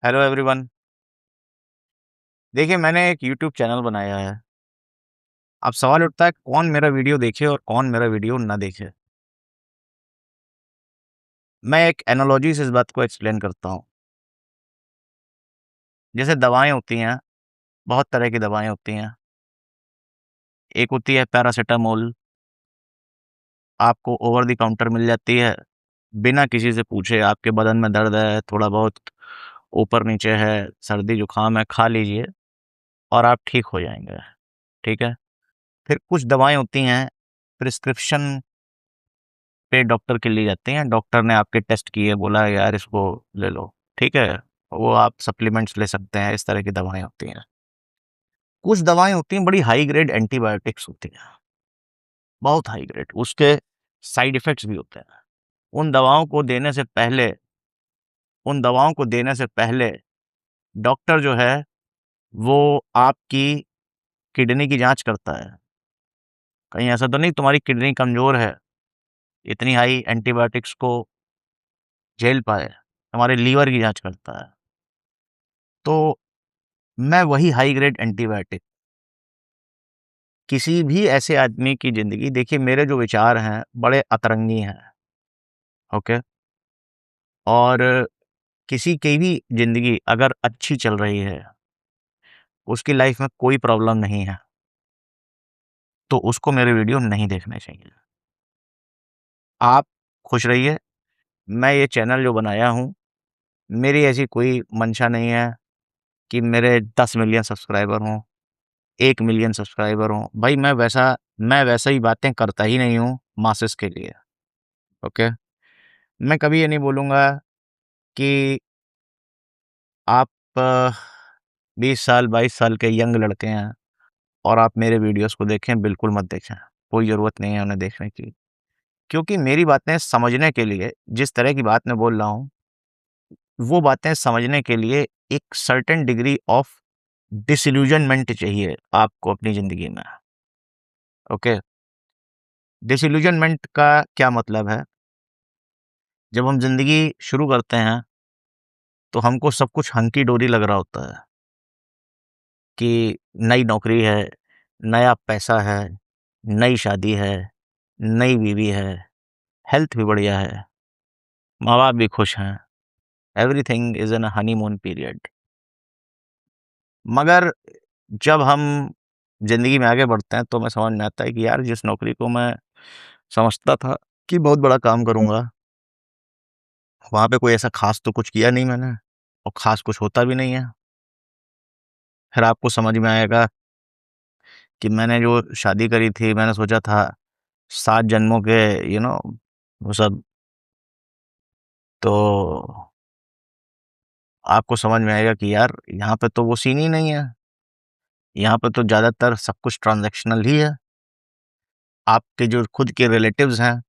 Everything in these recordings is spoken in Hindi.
Hello everyone. देखिए, मैंने एक यूट्यूब चैनल बनाया है। अब सवाल उठता है कौन मेरा वीडियो देखे और कौन मेरा वीडियो ना देखे। मैं एक एनालॉजी से इस बात को एक्सप्लेन करता हूँ। जैसे दवाएँ होती हैं, बहुत तरह की दवाएँ होती हैं। एक होती है पैरासिटामोल, आपको ओवर द काउंटर मिल जाती है, बिना किसी से पूछे। आपके बदन में दर्द है, थोड़ा बहुत ऊपर-नीचे है, सर्दी-जुकाम है, खा लीजिए और आप ठीक हो जाएँगे, ठीक है? फिर कुछ दवाएँ होती हैं, प्रिस्क्रिप्शन पे डॉक्टर के लिए जाते हैं, डॉक्टर ने आपके टेस्ट किए, बोला यार इसको ले लो, ठीक है? वो आप सप्लीमेंट्स ले सकते हैं, इस तरह की दवाएँ होती हैं। कुछ दवाएँ होती हैं बड़ी हाई ग्रेड एंटीबायोटिक्स होती हैं, बहुत हाई ग्रेड, उसके साइड इफ़ेक्ट्स भी होते हैं। उन दवाओं को देने से पहले उन दवाओं को देने से पहले डॉक्टर जो है, वो आपकी किडनी की जाँच करता है। कहीं ऐसा तो नहीं तुम्हारी किडनी कमज़ोर है, इतनी हाई एंटीबायोटिक्स को झेल पाए, हमारे लीवर की जाँच करता है। तो मैं वही हाई ग्रेड एंटीबायोटिक किसी भी ऐसे आदमी की ज़िंदगी, देखिए मेरे जो विचार हैं बड़े अतरंगी हैं, ओके? और किसी की भी ज़िंदगी अगर अच्छी चल रही है, उसकी लाइफ़ में कोई प्रॉब्लम नहीं है, तो उसको मेरे वीडियो नहीं देखने चाहिए। आप खुश रहिए, मैं ये चैनल जो बनाया हूँ, मेरी ऐसी कोई मंशा नहीं है कि मेरे 10 मिलियन सब्सक्राइबर हों, 1 मिलियन सब्सक्राइबर हों। भाई मैं वैसा ही बातें करता ही नहीं हूँ मासेस के लिए, ओके? मैं कभी ये नहीं बोलूँगा कि आप 20 साल, 22 साल के यंग लड़के हैं और आप मेरे वीडियोज़ को देखें, बिल्कुल मत देखें। कोई ज़रूरत नहीं है उन्हें देखने की। क्योंकि मेरी बातें समझने के लिए, जिस तरह की बात मैं बोल रहा हूँ, वो बातें समझने के लिए एक सर्टेन डिग्री ऑफ डिसइल्यूज़नमेंट चाहिए आपको अपनी ज़िंदगी में, ओके? डिसइल्यूज़नमेंट का क्या मतलब है? जब हम ज़िंदगी शुरू करते हैं, तो हमको सब कुछ हंकी-डोरी लग रहा होता है कि नई नौकरी है, नया पैसा है, नई शादी है, नई बीवी है, हेल्थ भी बढ़िया है, माँ-बाप भी खुश हैं, everything is in a honeymoon period. मगर जब हम ज़िंदगी में आगे बढ़ते हैं, तो हमें समझ में आता है कि यार जिस नौकरी को मैं समझता था कि बहुत बड़ा काम करूँगा, वहाँ पे कोई ऐसा ख़ास तो कुछ किया नहीं मैंने और ख़ास कुछ होता भी नहीं है। फिर आपको समझ में आएगा कि मैंने जो शादी करी थी, मैंने सोचा था 7 जन्मों के वो सब, तो आपको समझ में आएगा कि यार यहाँ पे तो वो सीन ही नहीं है। यहाँ पे तो ज़्यादातर सब कुछ ट्रांज़ैक्शनल ही है। आपके जो खुद के रिलेटिव्स हैं,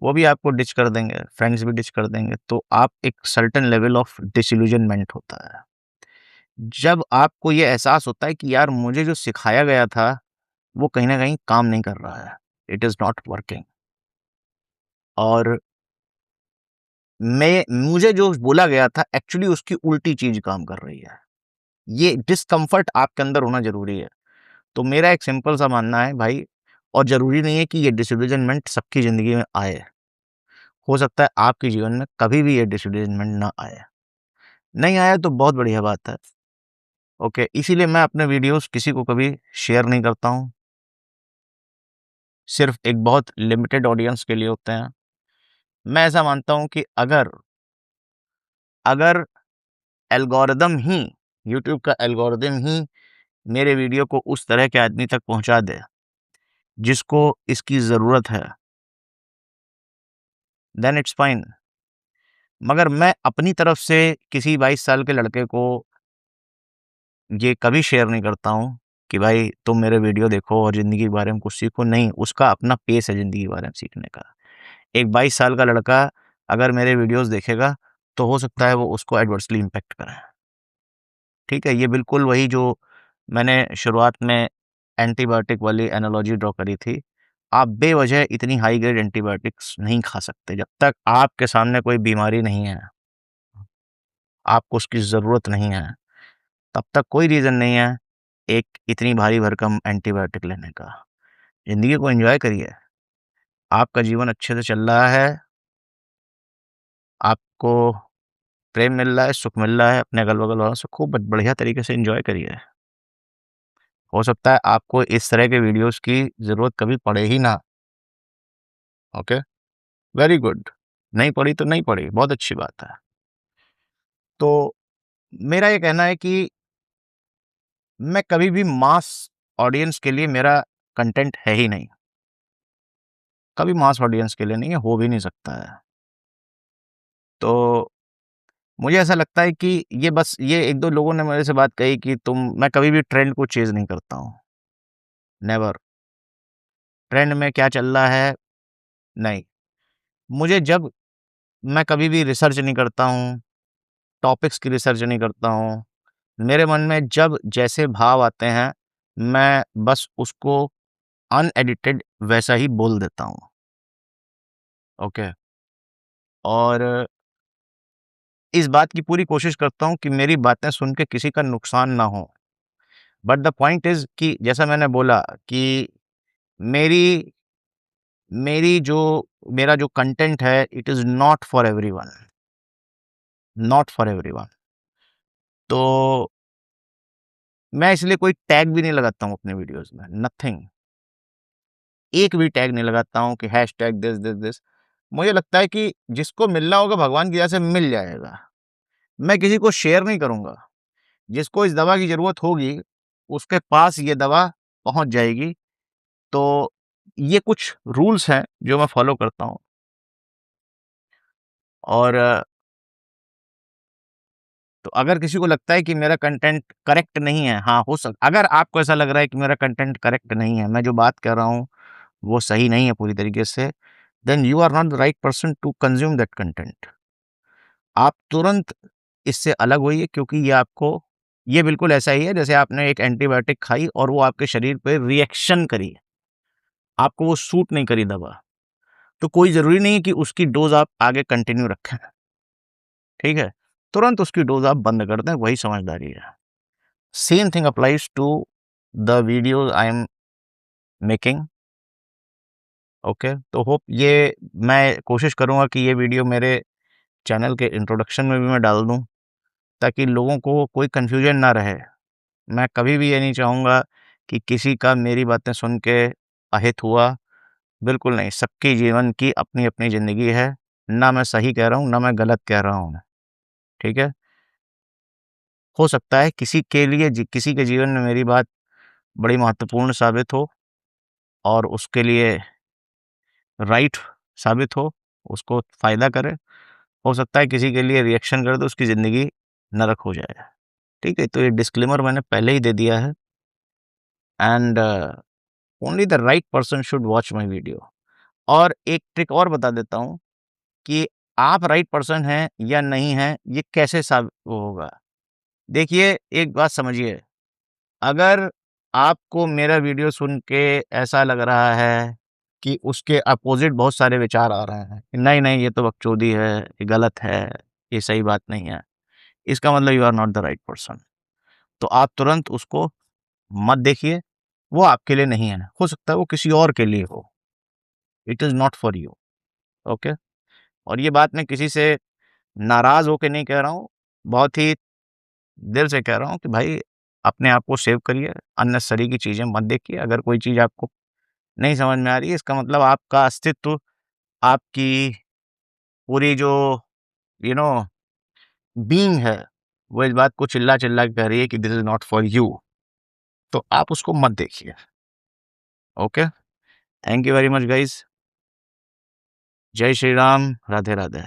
वो भी आपको डिच कर देंगे, फ्रेंड्स भी डिच कर देंगे, तो आप एक सर्टेन लेवल ऑफ डिसइल्यूज़नमेंट होता है। जब आपको ये एहसास होता है कि यार मुझे जो सिखाया गया था, वो कहीं न कहीं काम नहीं कर रहा है। It is not working. और मुझे जो बोला गया था एक्चुअली उसकी उल्टी चीज़ काम कर रही है। ये डिस्कम्फ़र्ट आपके अंदर होना ज़रूरी है। तो मेरा एक सिंपल सा मानना है भाई, और ज़रूरी नहीं है कि ये डिसइल्यूज़नमेंट सबकी ज़िंदगी में आए। हो सकता है आपके जीवन में कभी भी ये डिसइल्यूज़नमेंट ना आए। नहीं आया तो बहुत बढ़िया बात है, ओके? इसीलिए मैं अपने वीडियोज़ किसी को कभी शेयर नहीं करता हूँ। सिर्फ़ एक बहुत लिमिटेड ऑडियंस के लिए होते हैं। मैं ऐसा मानता हूँ कि अगर अगर एल्गोरिदम ही यूट्यूब का एल्गोरिदम ही मेरे वीडियो को उस तरह के आदमी तक पहुँचा दे, जिसको इसकी ज़रूरत है, देन इट्स फाइन। मगर मैं अपनी तरफ से किसी 22 साल के लड़के को ये कभी शेयर नहीं करता हूँ कि भाई तुम मेरे वीडियो देखो और ज़िंदगी के बारे में कुछ सीखो, नहीं, उसका अपना पेस है ज़िंदगी के बारे में सीखने का। एक 22 साल का लड़का अगर मेरे वीडियोज़ देखेगा, तो हो सकता है वो उसको एडवर्सली इम्पैक्ट करें, ठीक है? ये बिल्कुल वही जो मैंने शुरुआत में एंटीबायोटिक वाली एनालॉजी ड्रॉ करी थी। आप बेवजह इतनी हाई ग्रेड एंटीबायोटिक्स नहीं खा सकते, जब तक आपके सामने कोई बीमारी नहीं है। आपको उसकी ज़रूरत नहीं है, तब तक कोई रीज़न नहीं है एक इतनी भारी भरकम एंटीबायोटिक लेने का। ज़िंदगी को एन्जॉय करिए। आपका जीवन अच्छे से चल रहा है, आपको प्रेम मिल रहा है, सुख मिल रहा है, अपने अगल-बगल वालों से खूब बढ़िया तरीके से एन्जॉय करिए। हो सकता है आपको इस तरह के वीडियोज़ की ज़रूरत कभी पड़े ही ना, ओके? Very good. नहीं पड़ी तो नहीं पड़ी, बहुत अच्छी बात है। तो मेरा ये कहना है कि मैं कभी भी मास ऑडियंस के लिए मेरा कंटेंट है ही नहीं। कभी मास ऑडियंस के लिए नहीं है, हो भी नहीं सकता है। तो मुझे ऐसा लगता है कि ये बस ये 1-2 लोगों ने मेरे से बात कही कि मैं कभी भी ट्रेंड को चेज़ नहीं करता हूँ, नेवर। ट्रेंड में क्या चल रहा है, नहीं। मुझे जब मैं कभी भी रिसर्च नहीं करता हूँ, टॉपिक्स की रिसर्च नहीं करता हूँ। मेरे मन में जब जैसे भाव आते हैं, मैं बस उसको अनएडिटेड वैसा ही बोल देता हूँ, ओके? और इस बात की पूरी कोशिश करता हूँ कि मेरी बातें सुन के किसी का नुकसान ना हो। बट द पॉइंट इज़ कि जैसा मैंने बोला कि मेरी मेरी जो मेरा जो कंटेंट है, it is not for everyone, not for everyone. तो मैं इसलिए कोई टैग भी नहीं लगाता हूँ अपने वीडियोज़ में, नथिंग। एक भी टैग नहीं लगाता हूँ कि हैशटैग दिस। मुझे लगता है कि जिसको मिलना होगा भगवान की दया से मिल जाएगा। मैं किसी को शेयर नहीं करूँगा। जिसको इस दवा की ज़रूरत होगी, उसके पास ये दवा पहुँच जाएगी। तो ये कुछ रूल्स हैं जो मैं फ़ॉलो करता हूँ। और तो अगर किसी को लगता है कि मेरा कंटेंट करेक्ट नहीं है, हाँ, अगर आपको ऐसा लग रहा है कि मेरा कंटेंट करेक्ट नहीं है, मैं जो बात कर रहा हूँ, वो सही नहीं है पूरी तरीके से, then you are not the right person to consume that content. आप तुरंत इससे अलग होइए, क्योंकि ये बिल्कुल ऐसा ही है जैसे आपने एक एंटीबायोटिक खाई और वो आपके शरीर पे रिएक्शन करी, आपको वो सूट नहीं करी दवा, तो कोई ज़रूरी नहीं है कि उसकी डोज़ आप आगे कंटिन्यू रखें, ठीक है? तुरंत उसकी डोज़ आप बंद कर दें, वही समझदारी है। Same thing applies to the videos I am making, okay? तो होप ये मैं कोशिश करूँगा कि ये वीडियो मेरे चैनल के इंट्रोडक्शन में भी मैं डाल दूँ, ताकि लोगों को कोई कन्फ्यूजन ना रहे। मैं कभी भी ये नहीं चाहूँगा कि किसी का मेरी बातें सुन के अहित हुआ, बिल्कुल नहीं। सबके जीवन की अपनी-अपनी ज़िंदगी है, ना मैं सही कह रहा हूँ, ना मैं गलत कह रहा हूँ, ठीक है? हो सकता है किसी के जीवन में मेरी बात बड़ी महत्वपूर्ण साबित हो और उसके लिए राइट साबित हो, उसको फ़ायदा करे। हो सकता है किसी के लिए रिएक्शन करे तो उसकी ज़िंदगी नरक हो जाए, ठीक है? तो ये डिस्क्लेमर मैंने पहले ही दे दिया है। And only the right person should watch my video. और एक ट्रिक और बता देता हूँ कि आप राइट पर्सन हैं या नहीं हैं, ये कैसे वो होगा। देखिए, एक बात समझिए, अगर आपको मेरा वीडियो सुन के ऐसा लग रहा है कि उसके अपोज़िट बहुत सारे विचार आ रहे हैं, कि नहीं, ये तो बकचोदी है, ये गलत है, ये सही बात नहीं है, इसका मतलब you are not the right person. तो आप तुरंत उसको मत देखिए, वो आपके लिए नहीं है, हो सकता है वो किसी और के लिए हो। It is not for you, okay? और ये बात मैं किसी से नाराज़ होके नहीं कह रहा हूँ, बहुत ही दिल से कह रहा हूँ कि भाई अपने आप को सेव करिए, अननेसेसरी की चीज़ें मत देखिए। अगर कोई चीज़ आपको नहीं समझ में आ रही है, इसका मतलब आपका अस्तित्व, आपकी पूरी जो यू नो बीइंग है, वो इस बात को चिल्ला-चिल्ला के कह रही है कि this is not for you, तो आप उसको मत देखिए, okay? Thank you very much guys. जय श्री राम, राधे-राधे।